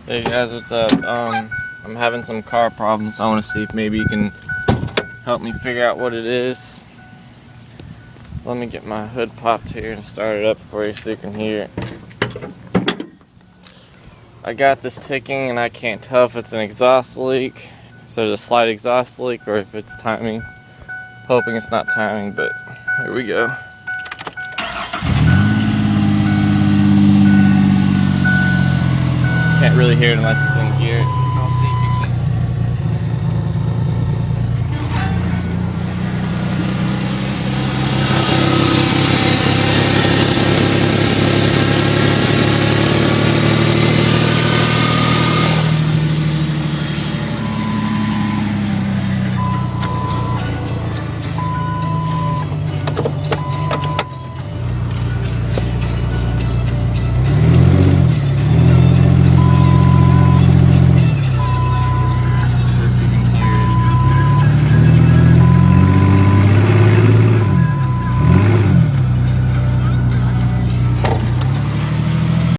Hey guys, what's up? I'm having some car problems. I want to see if maybe you can help me figure out what it is. Let me get my hood popped here and start it up for you so you can hear it. I got this ticking and I can't tell if it's an exhaust leak, if there's a slight exhaust leak, or if it's timing. Hoping it's not timing, but here we go. Can't really hear it unless it's in gear.